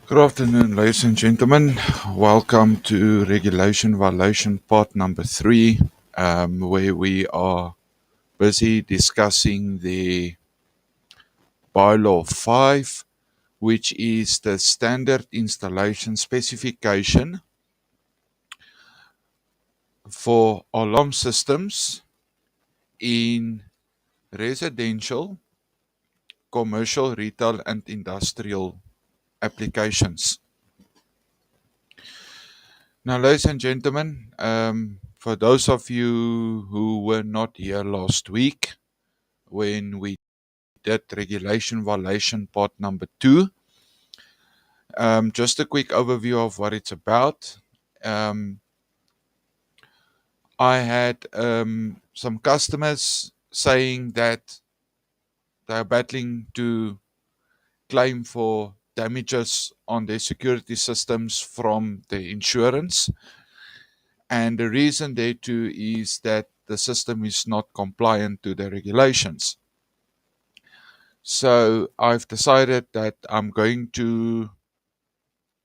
Good afternoon, ladies and gentlemen. Welcome to Regulation Violation Part number 3, where we are busy discussing the Bylaw 5, which is the standard installation specification for alarm systems in residential, commercial, retail, and industrial applications. Now, ladies and gentlemen, for those of you who were not here last week when we did Regulation Violation Part number 2, just a quick overview of what it's about. Um, I had some customers saying that they're battling to claim for damages on their security systems from the insurance. And the reason thereto is that the system is not compliant to the regulations. So I've decided that I'm going to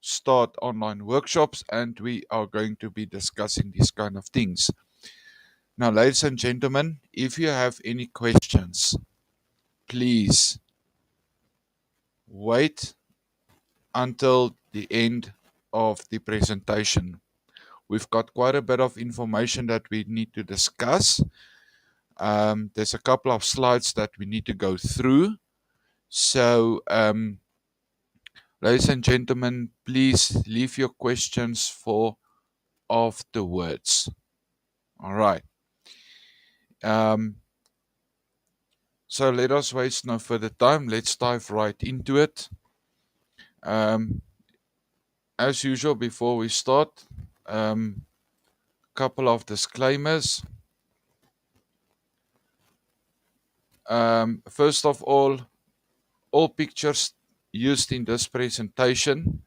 start online workshops and we are going to be discussing these kind of things. Now, ladies and gentlemen, if you have any questions, please wait until the end of the presentation. We've got quite a bit of information that we need to discuss. There's a couple of slides that we need to go through. So, ladies and gentlemen, please leave your questions for afterwards. All right. So let us waste no further time. Let's dive right into it. As usual, before we start, couple of disclaimers. First of all pictures used in this presentation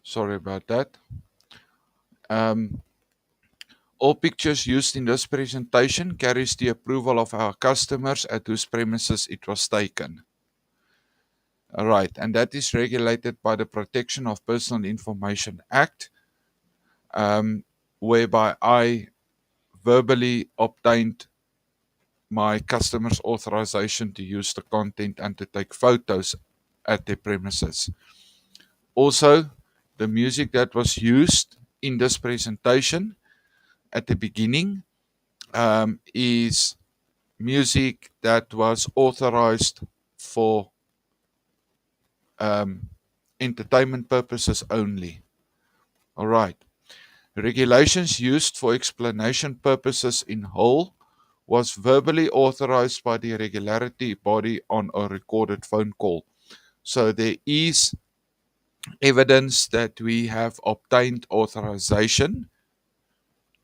sorry about that. All pictures used in this presentation carries the approval of our customers at whose premises it was taken. All right, and that is regulated by the Protection of Personal Information Act, whereby I verbally obtained my customer's authorization to use the content and to take photos at their premises. Also, the music that was used in this presentation at the beginning is music that was authorized for entertainment purposes only. All right. Regulations used for explanation purposes in whole was verbally authorized by the regulatory body on a recorded phone call. So there is evidence that we have obtained authorization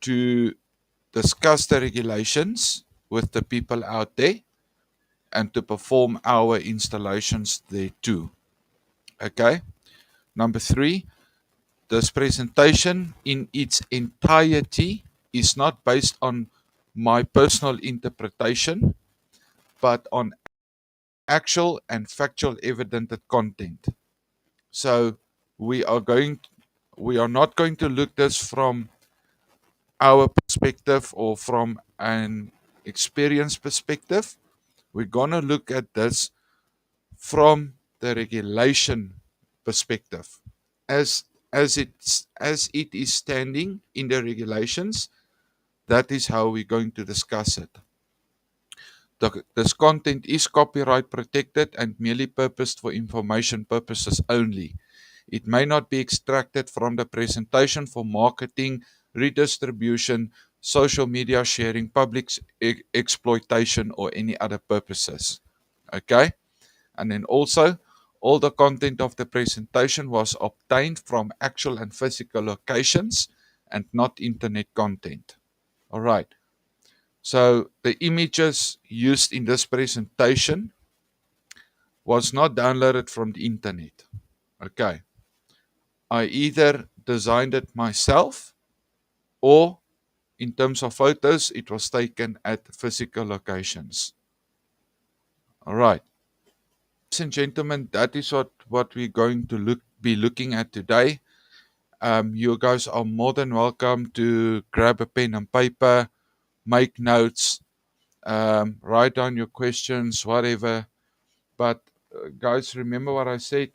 to discuss the regulations with the people out there and to perform our installations there too. Okay. Number 3, this presentation in its entirety is not based on my personal interpretation, but on actual and factual evident content. So we are not going to look this from our perspective or from an experience perspective. We're going to look at this from the regulation perspective as it is standing in the regulations. That is how we're going to discuss it. This content is copyright protected and merely purposed for information purposes only. It may not be extracted from the presentation for marketing, redistribution, social media sharing, public exploitation, or any other purposes. Okay? And then also, all the content of the presentation was obtained from actual and physical locations and not internet content. All right. So the images used in this presentation was not downloaded from the internet. Okay. I either designed it myself or in terms of photos, it was taken at physical locations. All right. Ladies and gentlemen, that is what we're going to be looking at today. You guys are more than welcome to grab a pen and paper, make notes, write down your questions, whatever. But guys, remember what I said.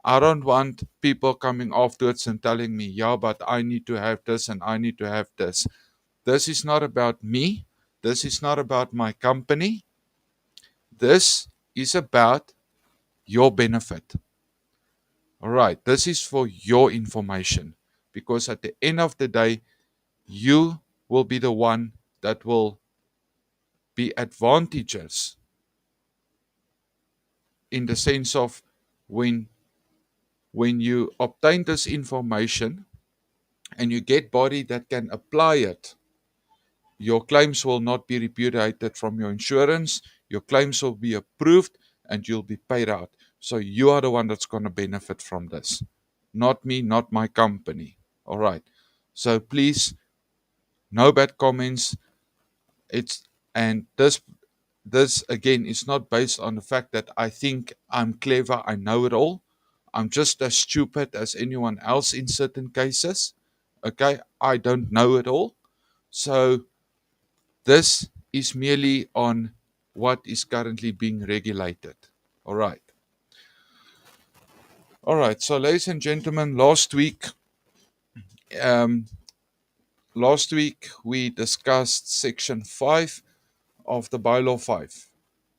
I don't want people coming afterwards and telling me, yeah, but I need to have this and I need to have this. This is not about me. This is not about my company. This is about your benefit. All right. This is for your information because at the end of the day, you will be the one that will be advantages in the sense of when you obtain this information and you get body that can apply it, your claims will not be repudiated from your insurance, your claims will be approved and you'll be paid out. So you are the one that's going to benefit from this. Not me, not my company. All right. So please, no bad comments. It's and this again is not based on the fact that I think I'm clever, I know it all. I'm just as stupid as anyone else in certain cases. Okay, I don't know it all. So this is merely on what is currently being regulated. All right. All right. So, ladies and gentlemen, um, last week we discussed Section 5 of the Bylaw 5.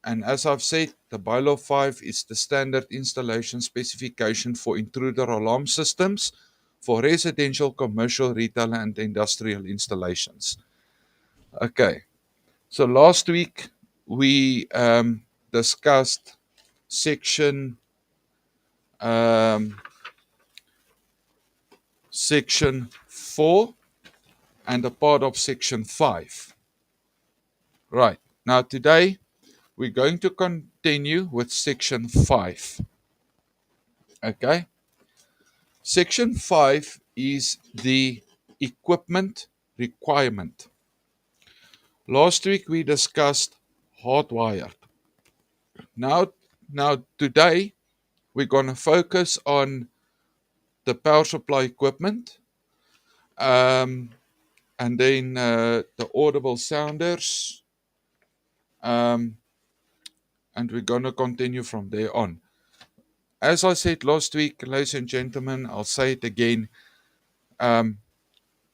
And as I've said, the Bylaw 5 is the standard installation specification for intruder alarm systems for residential, commercial, retail, and industrial installations. Okay. So last week we discussed section section 4 and a part of section 5. Right. Now today we're going to continue with section 5. Okay. Section 5 is the equipment requirement. Last week we discussed hardwired. Now today we're going to focus on the power supply equipment, and then the audible sounders, and we're going to continue from there on. As I said last week, ladies and gentlemen, I'll say it again. The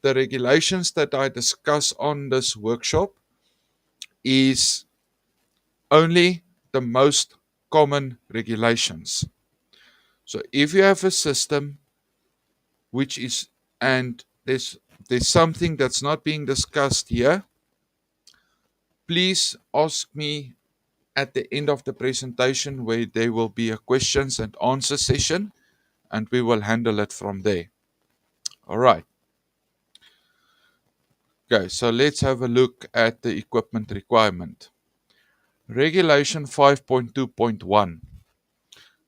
regulations that I discuss on this workshop is only the most common regulations. So if you have a system which is, and there's something that's not being discussed here, please ask me at the end of the presentation where there will be a questions and answer session and we will handle it from there. All right. Okay, so let's have a look at the equipment requirement. Regulation 5.2.1.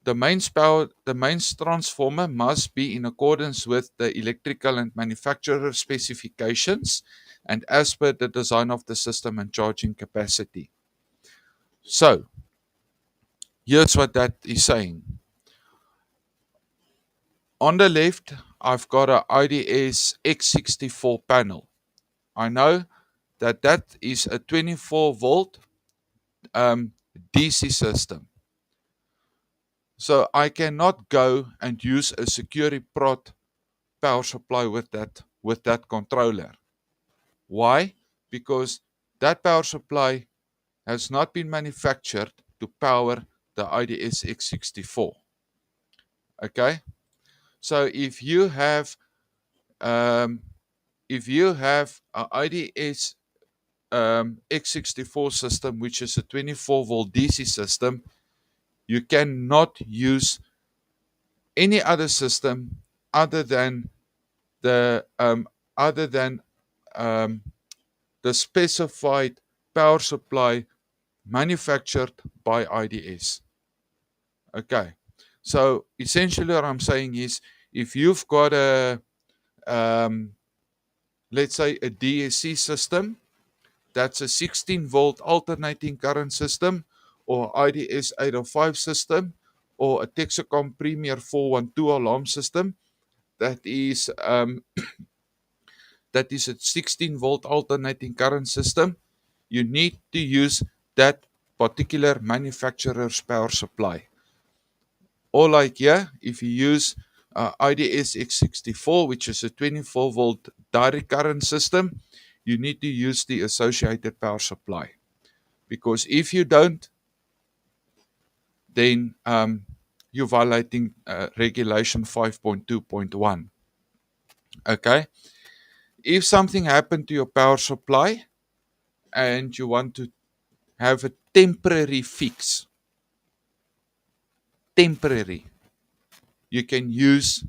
The mains transformer must be in accordance with the electrical and manufacturer specifications and as per the design of the system and charging capacity. So, here's what that is saying. On the left, I've got a IDS X64 panel. I know that that is a 24 volt DC system. So I cannot go and use a Securiprot power supply with that controller. Why? Because that power supply has not been manufactured to power the IDS X64. Okay? So if you have a IDS X64 system, which is a 24 volt DC system, you cannot use any other system other than the specified power supply manufactured by IDS. Okay, so essentially what I'm saying is, if you've got a let's say a DSC system, that's a 16 volt alternating current system, or IDS 805 system, or a Texacom Premier 412 alarm system that is a 16-volt alternating current system, you need to use that particular manufacturer's power supply. Or like here, if you use IDS X64, which is a 24-volt direct current system, you need to use the associated power supply. Because if you don't, then you're violating regulation 5.2.1. Okay? If something happened to your power supply and you want to have a temporary fix, you can use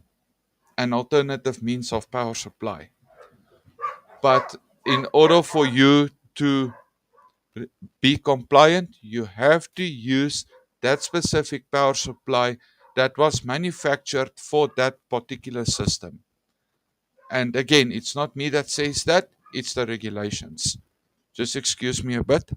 an alternative means of power supply. But in order for you to be compliant, you have to use that specific power supply that was manufactured for that particular system. And again, it's not me that says that, it's the regulations. Just excuse me a bit.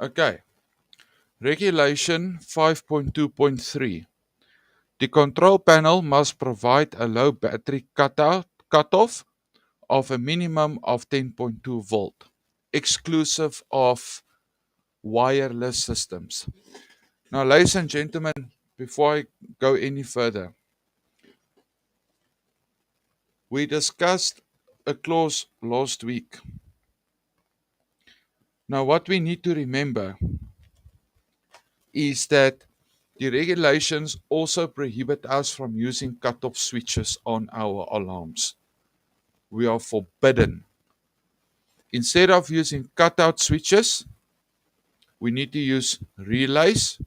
Okay. Regulation 5.2.3. The control panel must provide a low battery cutoff of a minimum of 10.2 volt, exclusive of wireless systems. Now, ladies and gentlemen, before I go any further, we discussed a clause last week. Now, what we need to remember is that the regulations also prohibit us from using cutoff switches on our alarms. We are forbidden. Instead of using cutout switches, we need to use relays,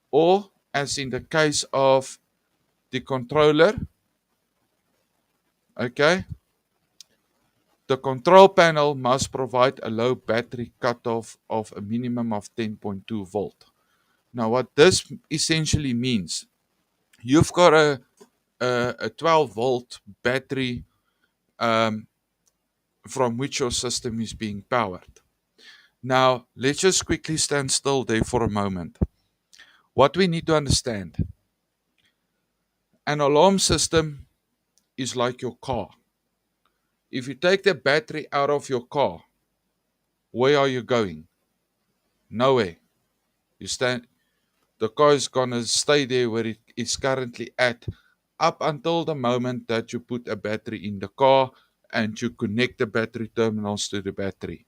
or as in the case of the controller, okay, the control panel must provide a low battery cutoff of a minimum of 10.2 volt. Now, what this essentially means, you've got a 12 volt battery from which your system is being powered. Now, let's just quickly stand still there for a moment. What we need to understand, an alarm system is like your car. If you take the battery out of your car, where are you going? Nowhere. The car is going to stay there where it is currently at up until the moment that you put a battery in the car and you connect the battery terminals to the battery.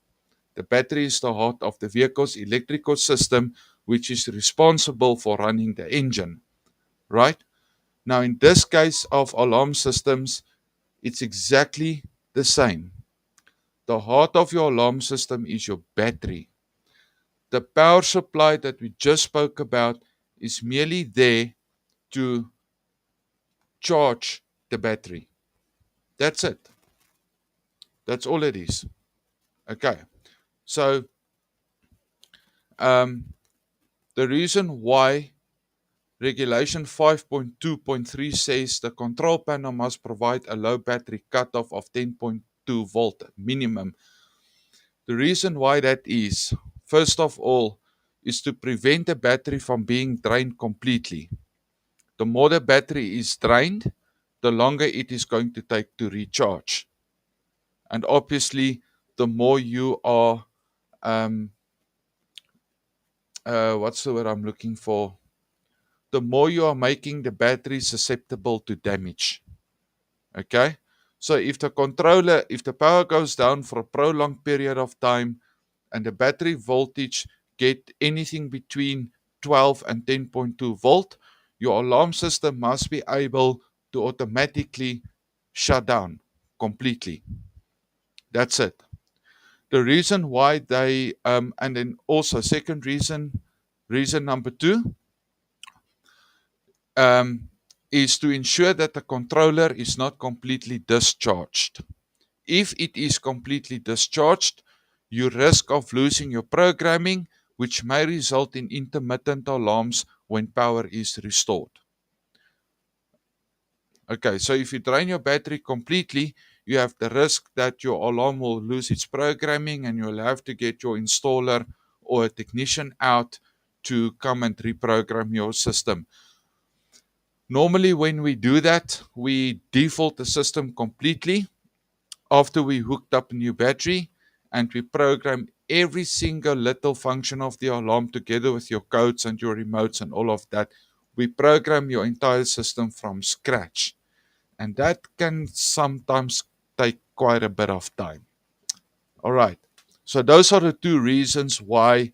The battery is the heart of the vehicle's electrical system, which is responsible for running the engine, right? Now, in this case of alarm systems, it's exactly the same. The heart of your alarm system is your battery. The power supply that we just spoke about is merely there to charge the battery. That's it. That's all it is. Okay. So, the reason why Regulation 5.2.3 says the control panel must provide a low battery cutoff of 10.2 volt minimum. The reason why that is, first of all, is to prevent the battery from being drained completely. The more the battery is drained, the longer it is going to take to recharge. And obviously, the more you are, what's the word I'm looking for? The more you are making the battery susceptible to damage. Okay? So if the power goes down for a prolonged period of time and the battery voltage get anything between 12 and 10.2 volt, your alarm system must be able to automatically shut down completely. That's it. The reason why they, and then also second reason number 2, is to ensure that the controller is not completely discharged. If it is completely discharged, you risk of losing your programming, which may result in intermittent alarms when power is restored. Okay, so if you drain your battery completely, you have the risk that your alarm will lose its programming and you'll have to get your installer or a technician out to come and reprogram your system. Normally, when we do that, we default the system completely after we hooked up a new battery, and we program every single little function of the alarm together with your codes and your remotes and all of that. We program your entire system from scratch, and that can sometimes take quite a bit of time. All right, so those are the two reasons why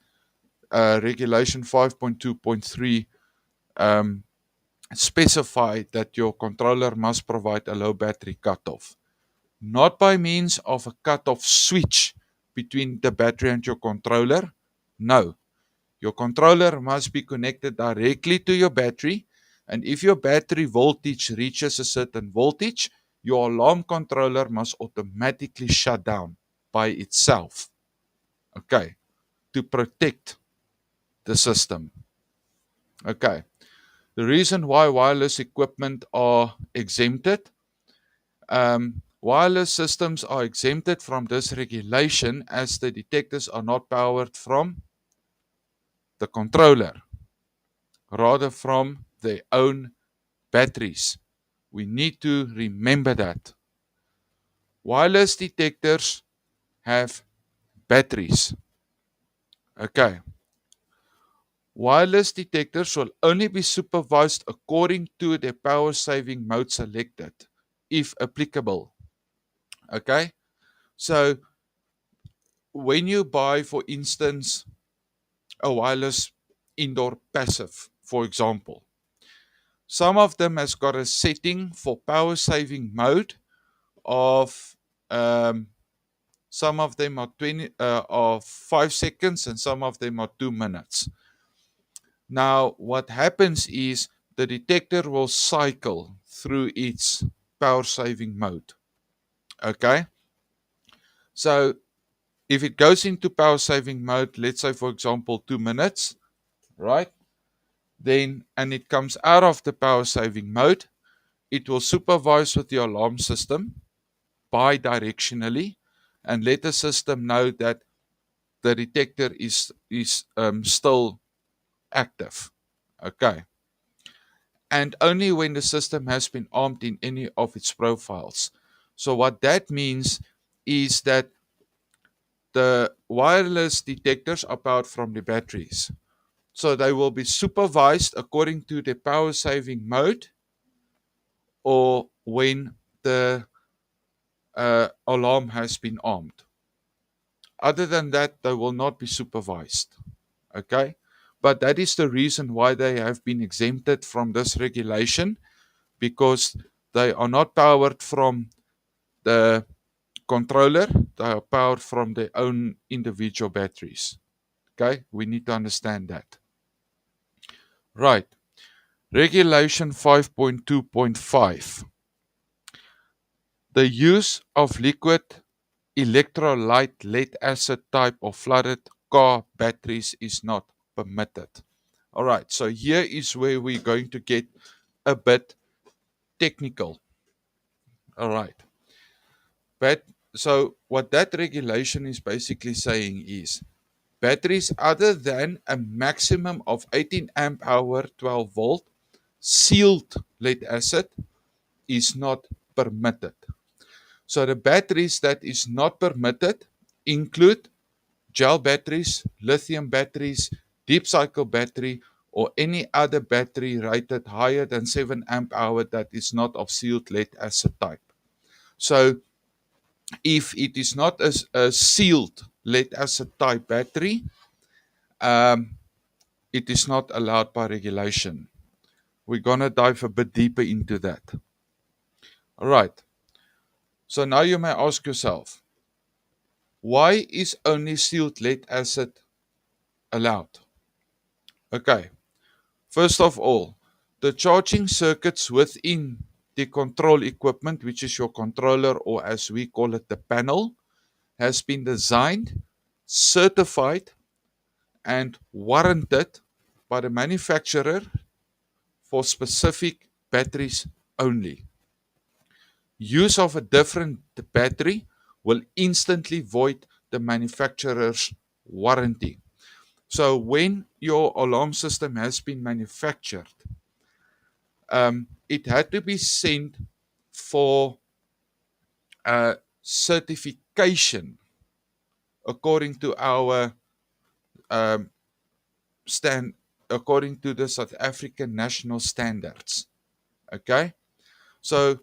Regulation 5.2.3 specify that your controller must provide a low battery cutoff. Not by means of a cutoff switch between the battery and your controller. No, your controller must be connected directly to your battery, and if your battery voltage reaches a certain voltage, your alarm controller must automatically shut down by itself. Okay, to protect the system. Okay, the reason why wireless equipment are exempted. Wireless systems are exempted from this regulation as the detectors are not powered from the controller, rather from their own batteries. We need to remember that. Wireless detectors have batteries. Okay. Wireless detectors will only be supervised according to the power saving mode selected, if applicable. Okay. So when you buy, for instance, a wireless indoor passive, for example, some of them has got a setting for power saving mode of some of them are 5 seconds and some of them are 2 minutes. Now what happens is the detector will cycle through its power saving mode. Okay, so if it goes into power saving mode, let's say for example 2 minutes, right, then and it comes out of the power saving mode, it will supervise with the alarm system bi-directionally and let the system know that the detector is still active. Okay. And only when the system has been armed in any of its profiles. So what that means is that the wireless detectors are powered from the batteries. So they will be supervised according to the power saving mode or when the alarm has been armed. Other than that, they will not be supervised. Okay? But that is the reason why they have been exempted from this regulation, because they are not powered from the controller, they are powered from their own individual batteries. Okay? We need to understand that. Right. Regulation 5.2.5. The use of liquid electrolyte lead acid type of flooded car batteries is not permitted. All right, so here is where we're going to get a bit technical. All right. But so what that regulation is basically saying is batteries other than a maximum of 18 amp hour 12 volt sealed lead acid is not permitted. So the batteries that is not permitted include gel batteries, lithium batteries, deep cycle battery, or any other battery rated higher than 7 amp hour that is not of sealed lead acid type. So if it is not a sealed lead acid type battery, it is not allowed by regulation. We're going to dive a bit deeper into that. All right. So now you may ask yourself, why is only sealed lead acid allowed? Okay. First of all, the charging circuits within the control equipment, which is your controller, or as we call it, the panel, has been designed, certified, and warranted by the manufacturer for specific batteries only. Use of a different battery will instantly void the manufacturer's warranty. So when your alarm system has been manufactured, it had to be sent for certification according to our um, stand according to the South African national standards. Okay, so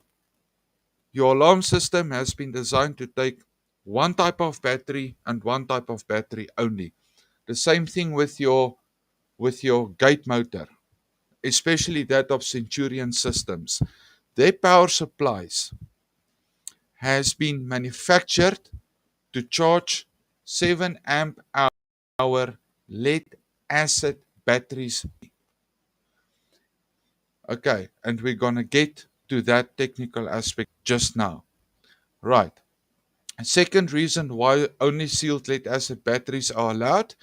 your alarm system has been designed to take one type of battery and one type of battery only. The same thing with your gate motor, especially that of Centurion Systems. Their power supplies has been manufactured to charge 7 amp hour lead acid batteries. Okay, and we're going to get to that technical aspect just now. Right. A second reason why only sealed lead acid batteries are allowed.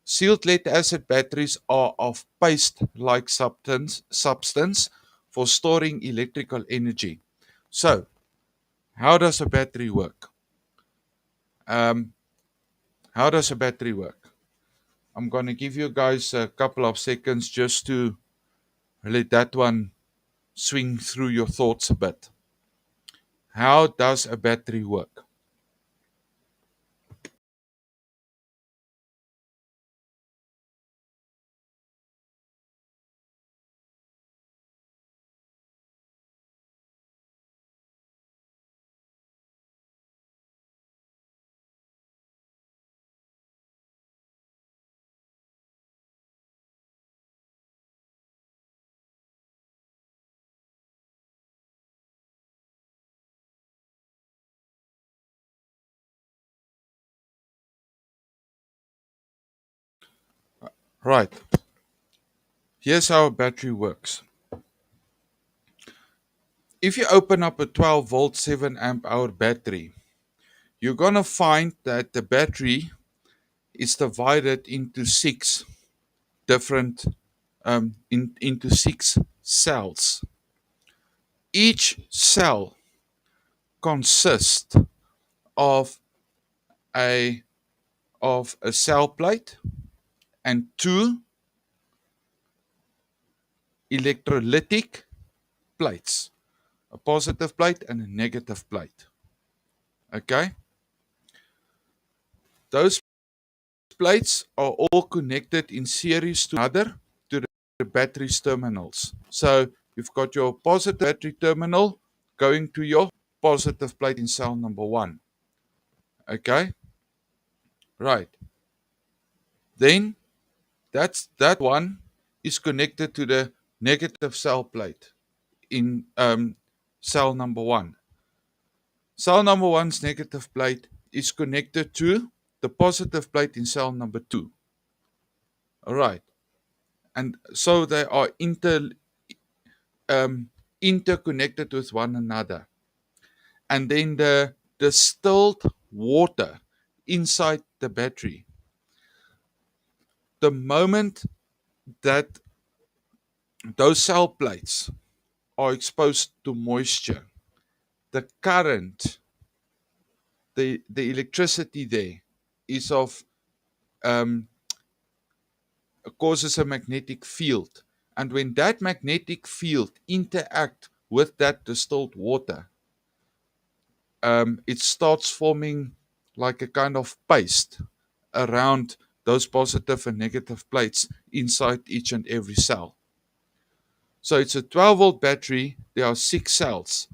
Sealed lead acid batteries are of paste-like substance for storing electrical energy. So, how does a battery work? Um, how does a battery work? I'm going to give you guys a couple of seconds just to let that one swing through your thoughts a bit. How does a battery work? Right. Here's how a battery works. If you open up a 12 volt 7 amp hour battery, you're going to find that the battery is divided into six different into six cells. Each cell consists of a cell plate and two electrolytic plates, a positive plate and a negative plate. Okay? Those plates are all connected in series to another to the battery's terminals. So you've got your positive battery terminal going to your positive plate in cell number 1. Okay? Right. Then that one is connected to the negative cell plate in cell number 1. Cell number one's negative plate is connected to the positive plate in cell number 2. All right. And so they are interconnected with one another. And then the distilled water inside the battery, the moment that those cell plates are exposed to moisture, the current, the electricity there is of causes a magnetic field. And when that magnetic field interact with that distilled water, it starts forming like a kind of paste around those positive and negative plates inside each and every cell. So it's a 12 volt battery. There are 6 cells.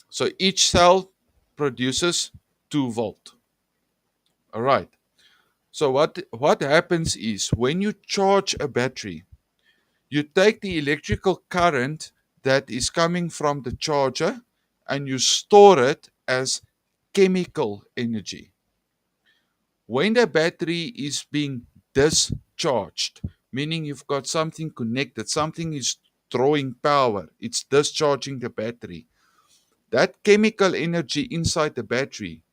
So each cell produces 2 volt. All right. So what happens is when you charge a battery, you take the electrical current that is coming from the charger and you store it as chemical energy. When the battery is being discharged, meaning you've got something connected, something is drawing power, it's discharging the battery. That chemical energy inside the battery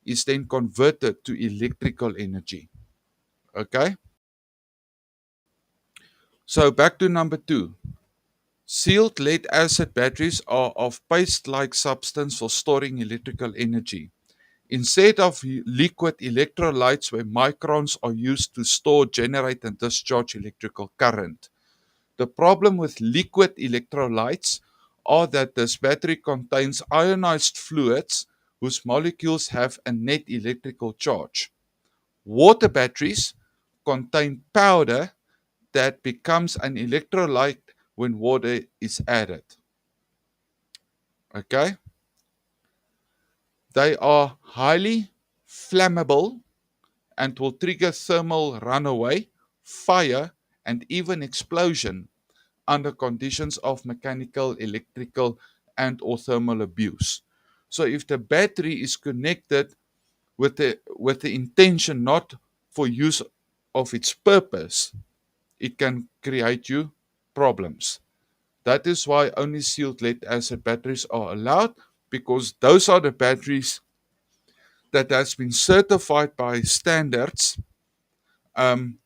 is then converted to electrical energy. Okay? So back to number 2. Sealed lead acid batteries are of paste-like substance for storing electrical energy. Instead of liquid electrolytes where microns are used to store, generate and discharge electrical current. The problem with liquid electrolytes are that this battery contains ionized fluids whose molecules have a net electrical charge. Water batteries contain powder that becomes an electrolyte when water is added. Okay? They are highly flammable and will trigger thermal runaway, fire, and even explosion under conditions of mechanical, electrical, and or thermal abuse. So if the battery is connected with the intention not for use of its purpose, it can create you problems. That is why only sealed lead acid batteries are allowed, because those are the batteries that has been certified by standards um,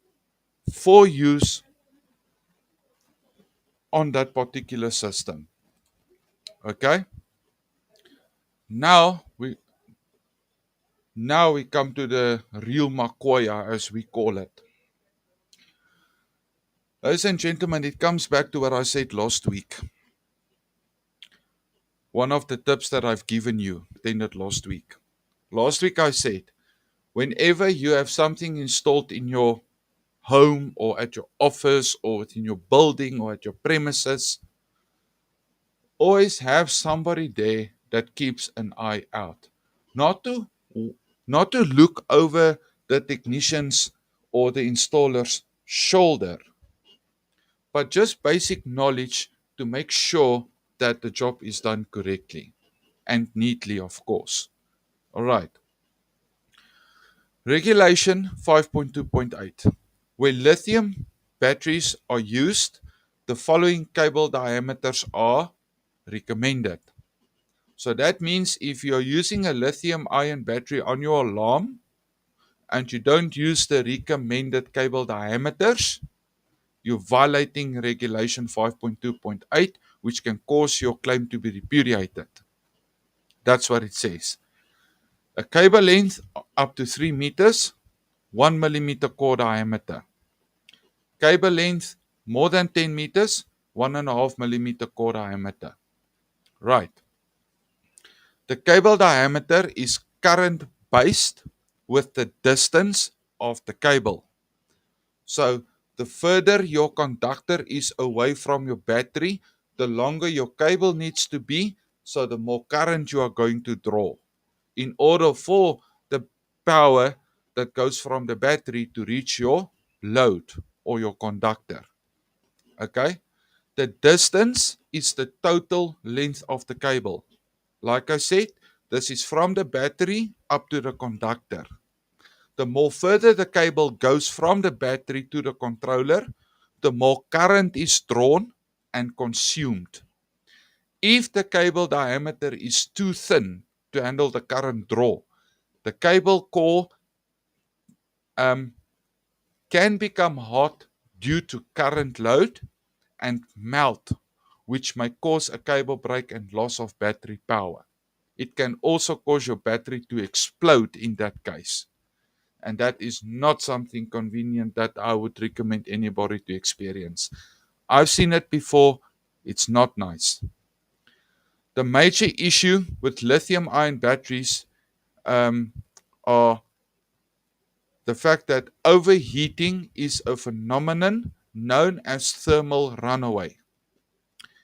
for use on that particular system. Okay. Now we come to the real Makoya, as we call it. Ladies and gentlemen, it comes back to what I said last week. One of the tips that I've given you, attended last week. Last week I said, whenever you have something installed in your home or at your office or within your building or at your premises, always have somebody there that keeps an eye out. Not to look over the technician's or the installer's shoulder, but just basic knowledge to make sure that the job is done correctly and neatly, of course. All right. Regulation 5.2.8. Where lithium batteries are used, the following cable diameters are recommended. So that means if you're using a lithium ion battery on your alarm and you don't use the recommended cable diameters, you're violating regulation 5.2.8, which can cause your claim to be repudiated. That's what it says. A cable length up to 3 meters, 1 millimeter core diameter. Cable length more than 10 meters, 1.5 millimeter core diameter. Right. The cable diameter is current based with the distance of the cable. So the further your conductor is away from your battery, the longer your cable needs to be, so the more current you are going to draw in order for the power that goes from the battery to reach your load or your conductor. Okay? The distance is the total length of the cable. Like I said, this is from the battery up to the conductor. The more further the cable goes from the battery to the controller, the more current is drawn and consumed. If the cable diameter is too thin to handle the current draw, the cable core can become hot due to current load and melt, which may cause a cable break and loss of battery power. It can also cause your battery to explode in that case. And that is not something convenient that I would recommend anybody to experience. I've seen it before. It's not nice. The major issue with lithium ion batteries are the fact that overheating is a phenomenon known as thermal runaway.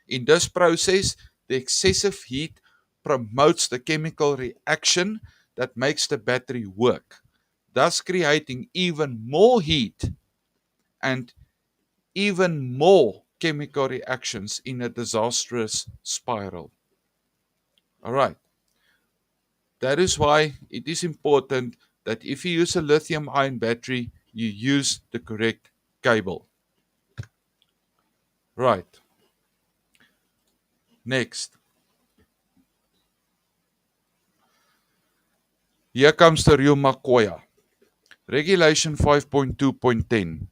In this process, the excessive heat promotes the chemical reaction that makes the battery work, thus creating even more heat and even more chemical reactions in a disastrous spiral. All right. That is why it is important that if you use a lithium ion battery, you use the correct cable. Right. Next. Here comes the real Makoya. Regulation 5.2.10.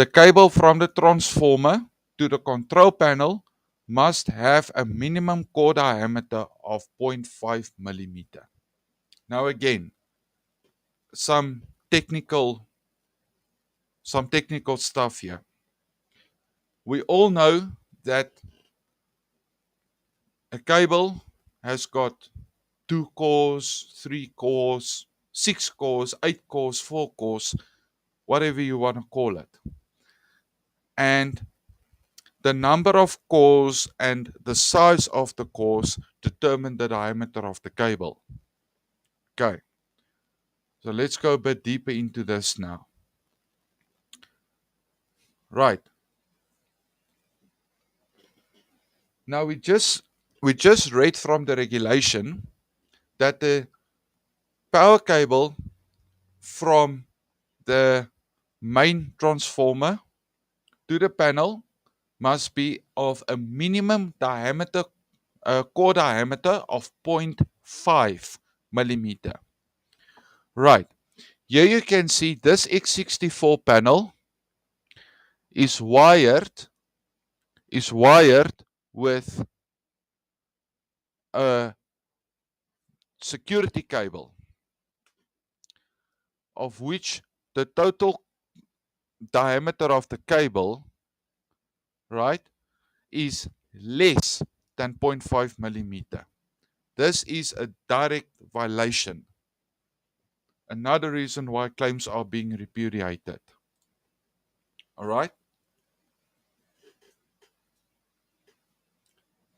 The cable from the transformer to the control panel must have a minimum core diameter of 0.5 millimeter. Now again, some technical stuff here. We all know that a cable has got 2 cores, 3 cores, 6 cores, 8 cores, 4 cores, whatever you want to call it. And the number of cores and the size of the cores determine the diameter of the cable. Okay, so let's go a bit deeper into this now. Right. Now we just read from the regulation that the power cable from the main transformer to the panel must be of a minimum diameter, core diameter of 0.5 millimeter. Right. Here you can see this X64 panel is wired with a security cable, of which the total diameter of the cable, right, is less than 0.5 millimeter. This is a direct violation. Another reason why claims are being repudiated. All right.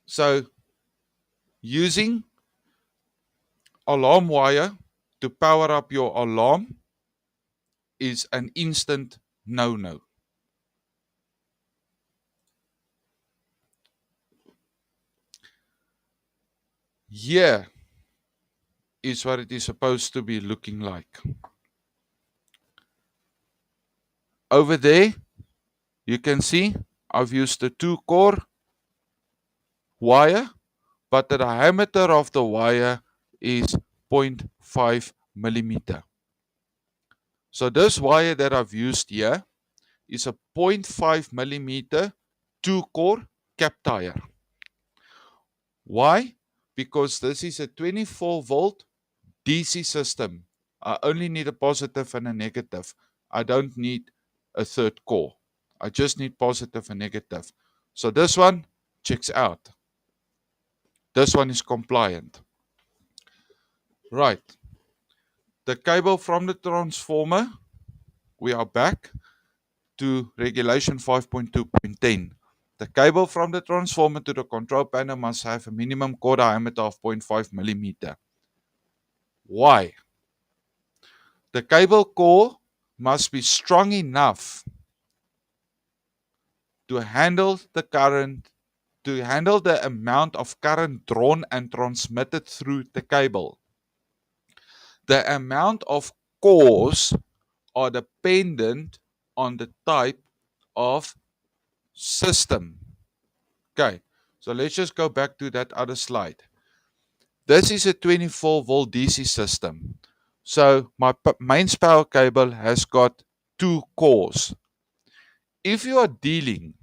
So using alarm wire to power up your alarm is an instant no-no. Here is what it is supposed to be looking like. Over there, you can see I've used a 2-core wire, but the diameter of the wire is 0.5 millimeter. So this wire that I've used here is a 0.5 millimeter 2-core cap tire. Why? Because this is a 24 volt DC system. I only need a positive and a negative. I don't need a third core. I just need positive and negative. So this one checks out. This one is compliant. Right. The cable from the transformer, we are back to regulation 5.2.10. The cable from the transformer to the control panel must have a minimum core diameter of 0.5 millimeter. Why? The cable core must be strong enough to handle the current, to handle the amount of current drawn and transmitted through the cable. The amount of cores are dependent on the type of system. Okay, so let's just go back to that other slide. This is a 24 volt DC system. So my mains power cable has got 2 cores. If you are dealing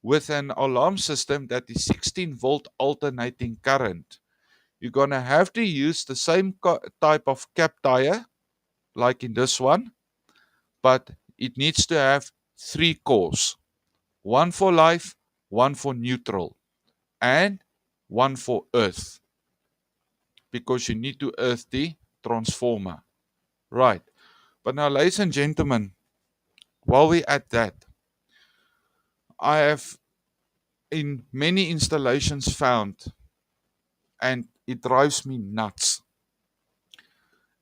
with an alarm system that is 16 volt alternating current, you're going to have to use the same type of cap tire like in this one, but it needs to have 3 cores. One for live, one for neutral, and one for earth, because you need to earth the transformer. Right. But now, ladies and gentlemen, while we're at that, I have in many installations found, and it drives me nuts,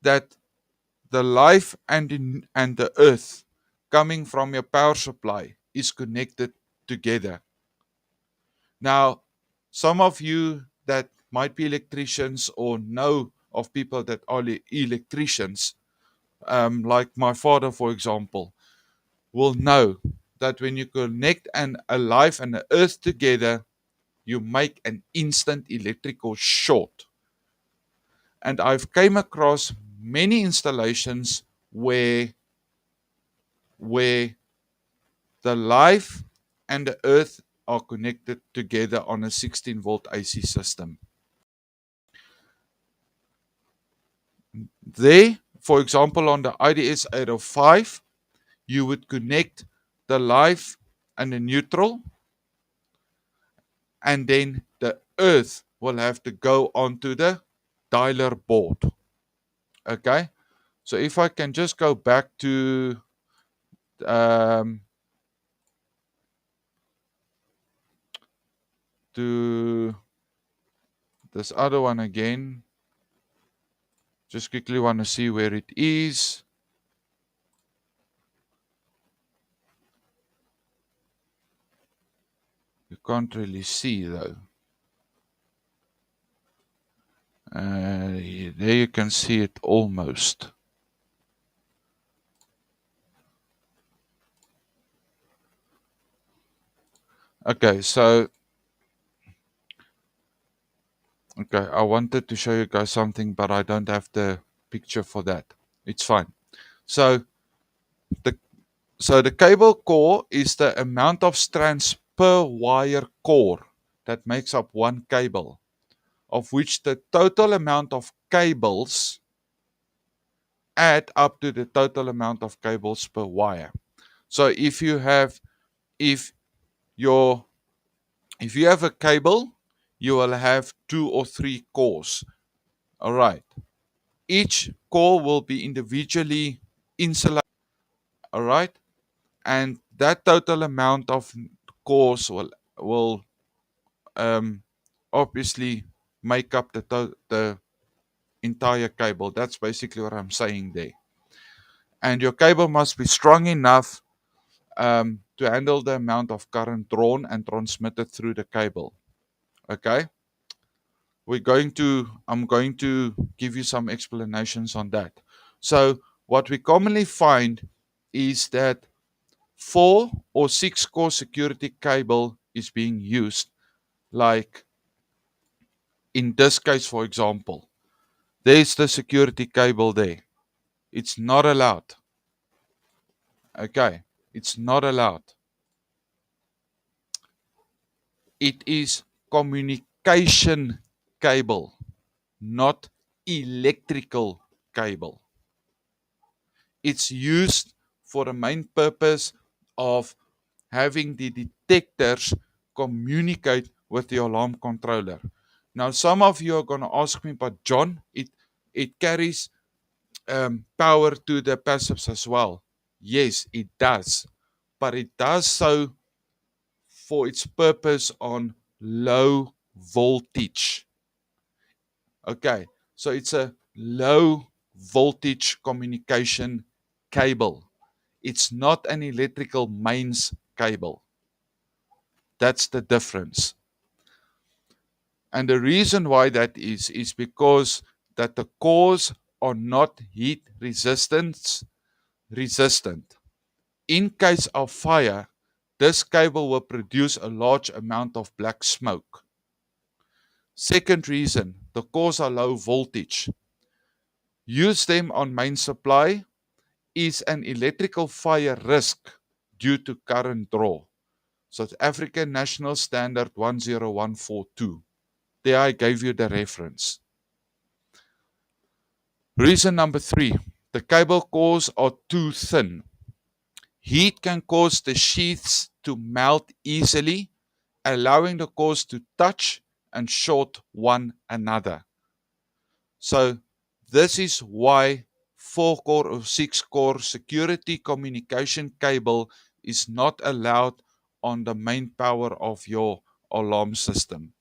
that the life and the earth coming from your power supply is connected together. Now, some of you that might be electricians or know of people that are electricians, like my father, for example, will know that when you connect a life and the earth together, you make an instant electrical short. And I've came across many installations where the life and the earth are connected together on a 16-volt AC system. There, for example, on the IDS 805, you would connect the live and the neutral, and then the earth will have to go onto the dialer board. Okay, so if I can just go back to this other one again. Just quickly want to see where it is. You can't really see though. There you can see it almost. Okay, so I wanted to show you guys something, but I don't have the picture for that. It's fine. So the cable core is the amount of strands per wire core that makes up one cable, of which the total amount of cables add up to the total amount of cables per wire. So if you have a cable, you will have 2 or 3 cores. All right. Each core will be individually insulated. All right. And that total amount of cores will obviously make up the entire cable. That's basically what I'm saying there. And your cable must be strong enough to handle the amount of current drawn and transmitted through the cable. Okay. I'm going to give you some explanations on that. So what we commonly find is that 4 or 6 core security cable is being used, like in this case, for example. There's the security cable there. It's not allowed. Okay, it's not allowed. It is communication cable, not electrical cable. It's used for the main purpose of having the detectors communicate with the alarm controller. Now, some of you are going to ask me, but John, it carries power to the passives as well. Yes, it does, but it does so for its purpose on low voltage. Okay, so it's a low voltage communication cable. It's not an electrical mains cable. That's the difference. And the reason why that is because that the cores are not heat resistant. In case of fire, this cable will produce a large amount of black smoke. Second reason, the cores are low voltage. Use them on main supply is an electrical fire risk due to current draw. South African National Standard 10142. There I gave you the reference. Reason number 3, the cable cores are too thin. Heat can cause the sheaths to melt easily, allowing the cores to touch and short one another. So this is why 4-core or 6-core security communication cable is not allowed on the main power of your alarm system.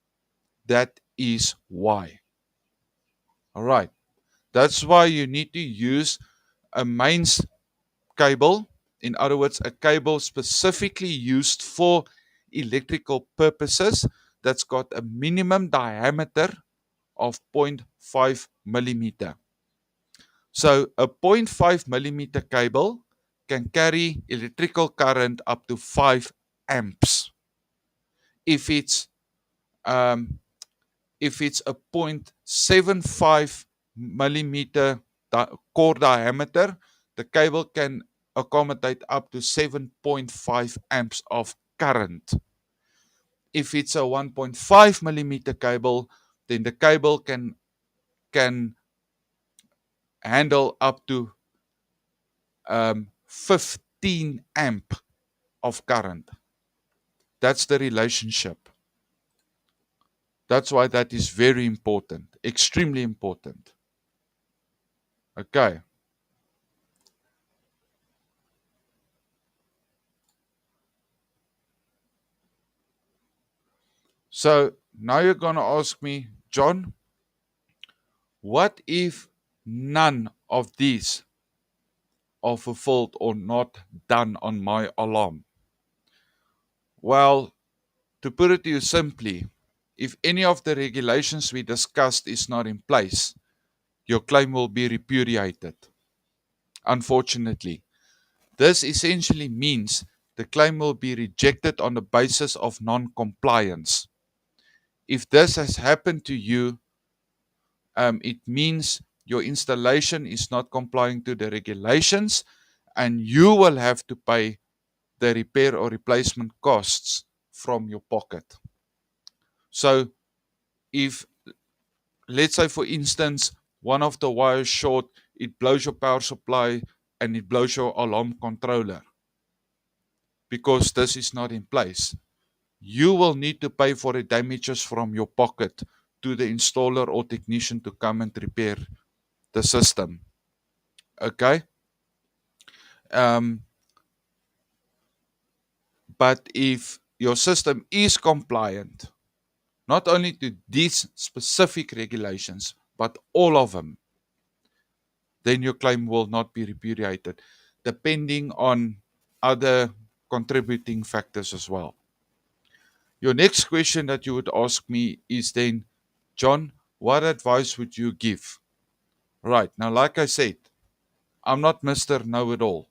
That is why. All right. That's why you need to use a mains cable. In other words, a cable specifically used for electrical purposes that's got a minimum diameter of 0.5 millimeter. So a 0.5 millimeter cable can carry electrical current up to 5 amps. If it's a 0.75 millimeter core diameter, the cable can accommodate up to 7.5 amps of current. If it's a 1.5 millimeter cable, then the cable can handle up to 15 amp of current. That's the relationship. That's why that is very important, extremely important. Okay. So now you're going to ask me, John, what if none of these are fulfilled or not done on my alarm? Well, to put it to you simply, if any of the regulations we discussed is not in place, your claim will be repudiated. Unfortunately, this essentially means the claim will be rejected on the basis of non-compliance. If this has happened to you, it means your installation is not complying to the regulations, and you will have to pay the repair or replacement costs from your pocket. So if, let's say for instance, one of the wires short, it blows your power supply and it blows your alarm controller because this is not in place, you will need to pay for the damages from your pocket to the installer or technician to come and repair the system. Okay? But if your system is compliant, not only to these specific regulations, but all of them, then your claim will not be repudiated, depending on other contributing factors as well. Your next question that you would ask me is then, John, what advice would you give? Right, now like I said, I'm not Mr. Know-it-all,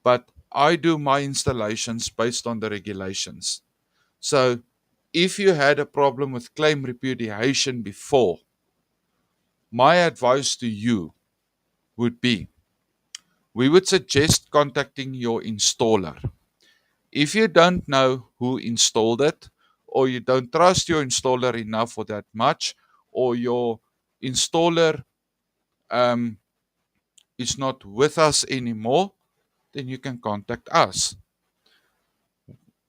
but I do my installations based on the regulations. So if you had a problem with claim repudiation before, my advice to you would be, we would suggest contacting your installer. If you don't know who installed it, or you don't trust your installer enough for that much, or your installer is not with us anymore, then you can contact us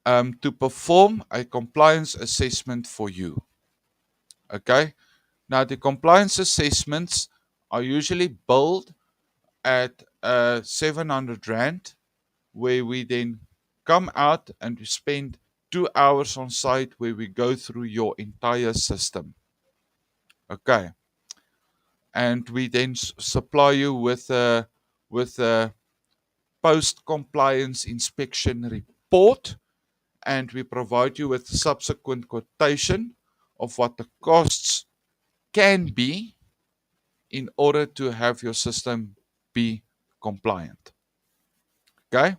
to perform a compliance assessment for you. Okay? Now, the compliance assessments are usually billed at 700 Rand, where we then come out and we spend 2 hours on site where we go through your entire system. Okay. And we then supply you with a post-compliance inspection report, and we provide you with subsequent quotation of what the costs can be in order to have your system be compliant. Okay?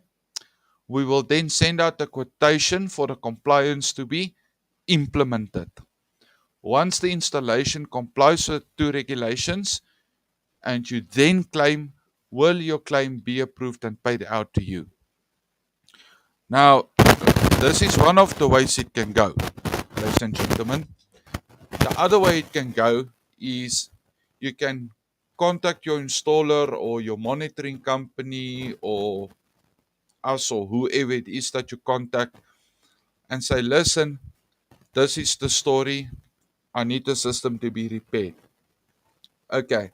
We will then send out the quotation for the compliance to be implemented. Once the installation complies with two regulations, and you then claim, will your claim be approved and paid out to you? Now, this is one of the ways it can go, ladies and gentlemen. The other way it can go is you can contact your installer or your monitoring company or us or whoever it is that you contact and say, listen, this is the story. I need the system to be repaired. Okay.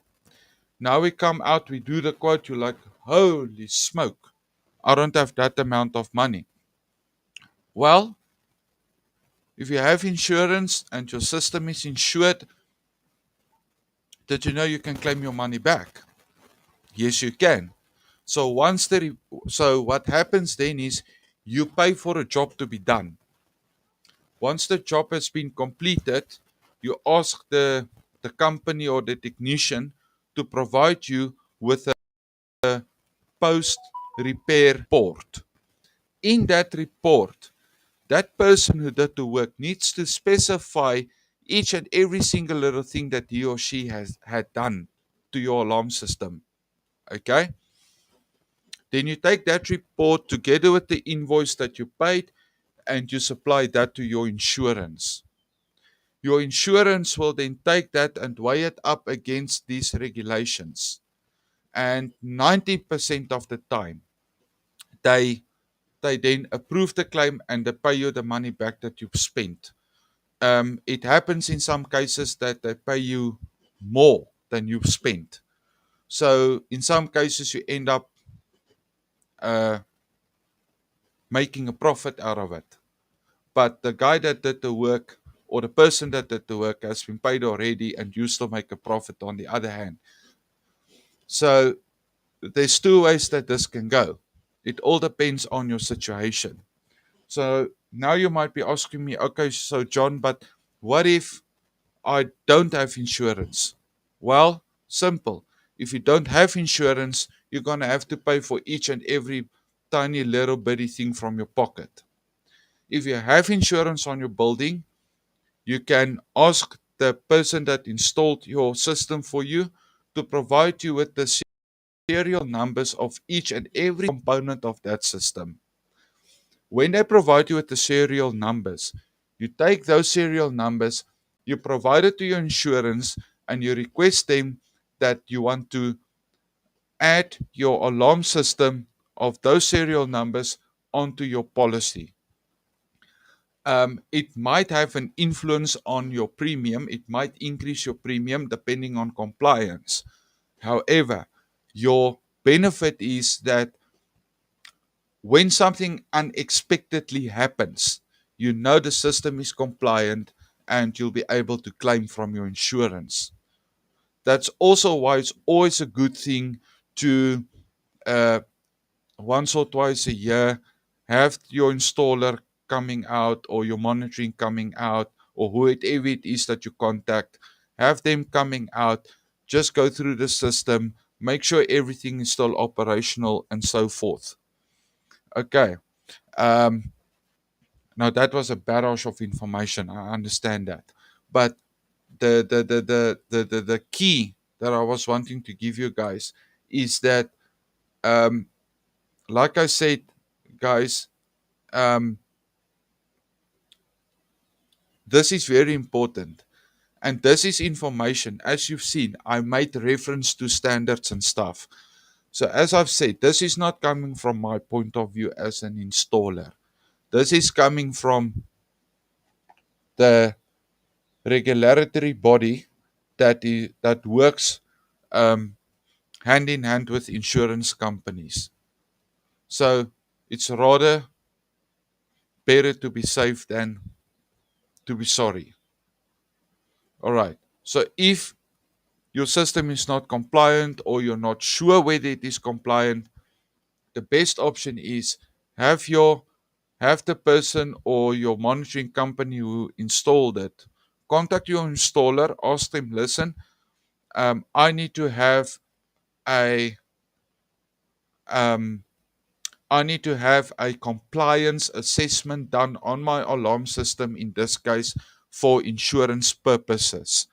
Now we come out, we do the quote, you're like, holy smoke, I don't have that amount of money. Well, if you have insurance and your system is insured, did you know you can claim your money back? Yes, you can. So what happens then is you pay for a job to be done. Once the job has been completed, you ask the company or the technician to provide you with a post-repair report. In that report, that person who did the work needs to specify each and every single little thing that he or she had done to your alarm system. Okay? Then you take that report together with the invoice that you paid and you supply that to your insurance. Your insurance will then take that and weigh it up against these regulations. And 90% of the time, they then approve the claim and they pay you the money back that you've spent. It happens in some cases that they pay you more than you've spent. So in some cases, you end up uh, making a profit out of it. But the guy that did the work or the person that did the work has been paid already and you still make a profit on the other hand. So there's two ways that this can go. It all depends on your situation. So now you might be asking me, okay, so John, but what if I don't have insurance? Well, simple. If you don't have insurance, you're going to have to pay for each and every tiny little bitty thing from your pocket. If you have insurance on your building, you can ask the person that installed your system for you to provide you with the serial numbers of each and every component of that system. When they provide you with the serial numbers, you take those serial numbers, you provide it to your insurance, and you request them that you want to add your alarm system of those serial numbers onto your policy. It might have an influence on your premium. It might increase your premium depending on compliance. However, your benefit is that when something unexpectedly happens, you know the system is compliant and you'll be able to claim from your insurance. That's also why it's always a good thing to uh, once or twice a year have your installer coming out or your monitoring coming out or whoever it is that you contact, have them coming out, just go through the system, make sure everything is still operational and so forth. Okay. Um, Now that was a barrage of information. I understand that, but the key that I was wanting to give you guys is that, um, like I said, guys, this is very important, and this is information. As you've seen, I made reference to standards and stuff. So as I've said, this is not coming from my point of view as an installer. This is coming from the regulatory body that works um, hand in hand with insurance companies. So it's rather better to be safe than to be sorry. All right. So if your system is not compliant or you're not sure whether it is compliant, the best option is have your have the person or your monitoring company who installed it contact your installer, ask them, listen, I need to have a um, I need to have a compliance assessment done on my alarm system, in this case for insurance purposes.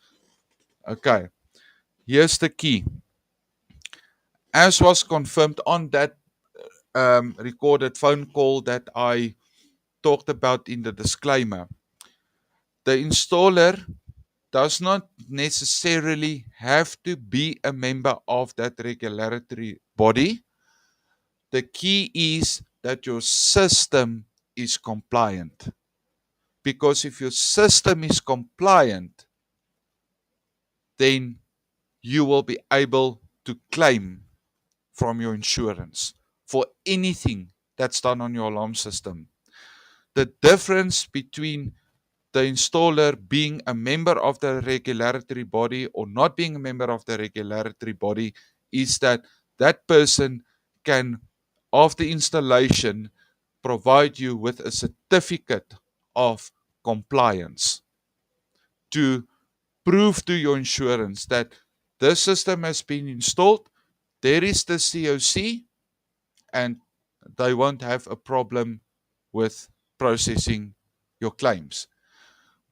Okay, here's the key. As was confirmed on that recorded phone call that I talked about in the disclaimer, the installer does not necessarily have to be a member of that regulatory body. The key is that your system is compliant. Because if your system is compliant, then you will be able to claim from your insurance for anything that's done on your alarm system. The difference between the installer being a member of the regulatory body or not being a member of the regulatory body is that that person can, after installation, provide you with a certificate of compliance to prove to your insurance that this system has been installed, there is the COC, and they won't have a problem with processing your claims.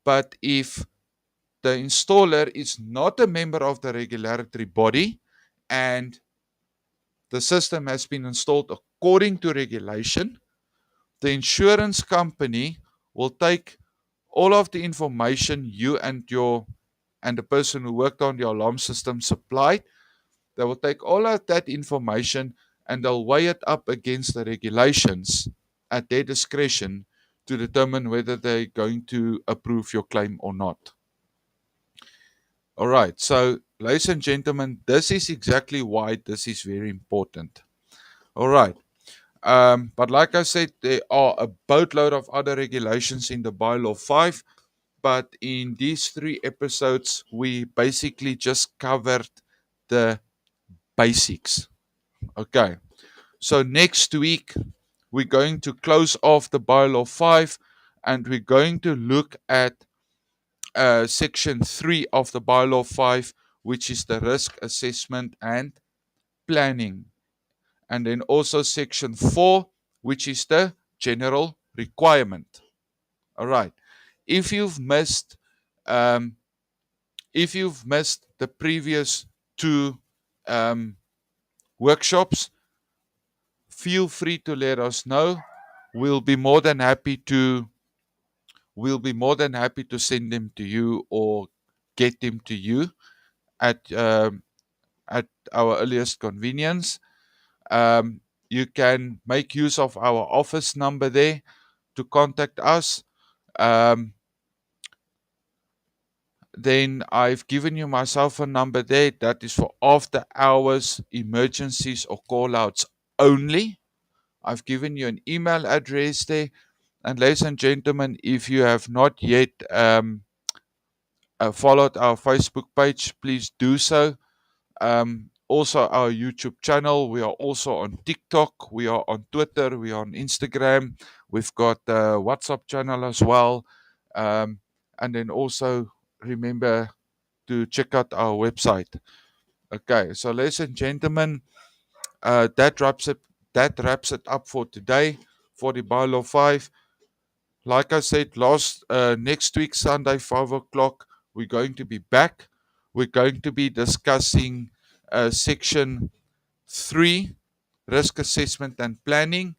But if the installer is not a member of the regulatory body and the system has been installed according to regulation, the insurance company will take all of the information you and the person who worked on the alarm system supplied. They will take all of that information and they'll weigh it up against the regulations at their discretion to determine whether they're going to approve your claim or not. All right, so ladies and gentlemen, this is exactly why this is very important. All right. But like I said, there are a boatload of other regulations in the Bylaw 5. But in these 3 episodes, we basically just covered the basics. Okay. So next week, we're going to close off the Bylaw 5 and we're going to look at Section 3 of the Bylaw 5, which is the risk assessment and planning. And then also Section 4, which is the general requirement. All right. If you've missed, um, the previous 2 workshops, feel free to let us know. We'll be more than happy to send them to you or get them to you at our earliest convenience. You can make use of our office number there to contact us. Then I've given you my cell phone number there. That is for after hours emergencies or call outs only. I've given you an email address there. And ladies and gentlemen, if you have not yet followed our Facebook page, please do so. Also our YouTube channel. We are also on TikTok. We are on Twitter. We are on Instagram. We've got a WhatsApp channel as well. And then also remember to check out our website. Okay, so ladies and gentlemen, that wraps it up for today for the Bylaw 5. Like I said, next week, Sunday, 5 o'clock, we're going to be back. We're going to be discussing Section 3, Risk Assessment and Planning,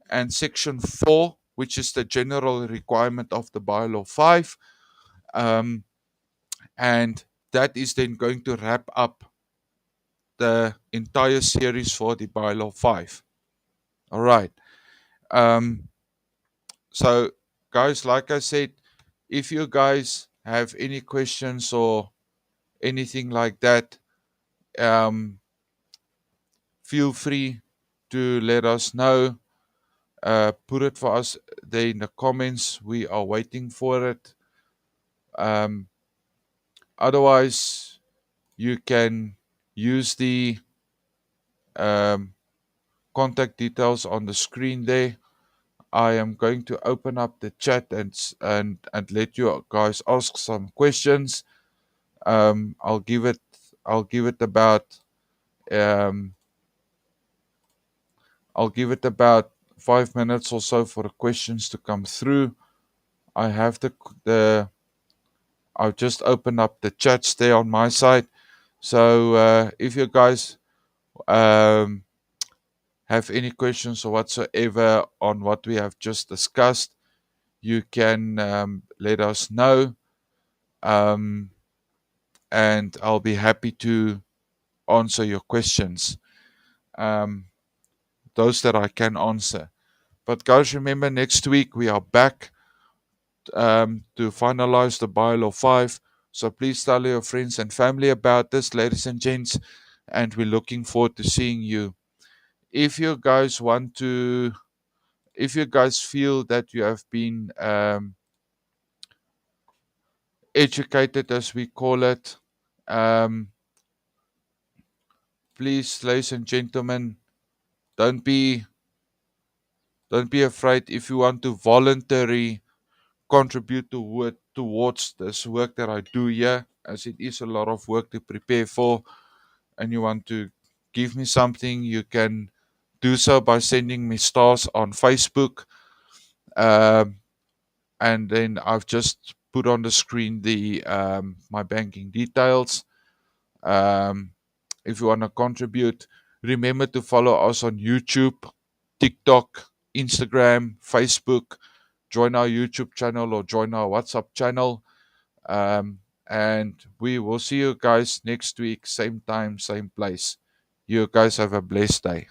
and Section 4, which is the general requirement of the Bylaw 5. And that is then going to wrap up the entire series for the Bylaw 5. All right. So, guys, like I said, if you guys have any questions or anything like that, feel free to let us know. Put it for us there in the comments. We are waiting for it. Otherwise, you can use the contact details on the screen there. I am going to open up the chat and let you guys ask some questions. I'll give it about 5 minutes or so for the questions to come through. I have I've just opened up the chats there on my side. So if you guys have any questions or whatsoever on what we have just discussed, you can let us know. And I'll be happy to answer your questions. Those that I can answer. But guys, remember, next week we are back to finalize the Bylaw 5. So please tell your friends and family about this, ladies and gents, and we're looking forward to seeing you. If you guys feel that you have been educated, as we call it, please, ladies and gentlemen, don't be afraid. If you want to voluntarily contribute towards this work that I do here, as it is a lot of work to prepare for, and you want to give me something, you can do so by sending me stars on Facebook. And then I've just put on the screen the my banking details. If you want to contribute, Remember to follow us on YouTube, TikTok, Instagram, Facebook. Join our YouTube channel or join our WhatsApp channel. And we will see you guys next week, same time, same place. You guys have a blessed day.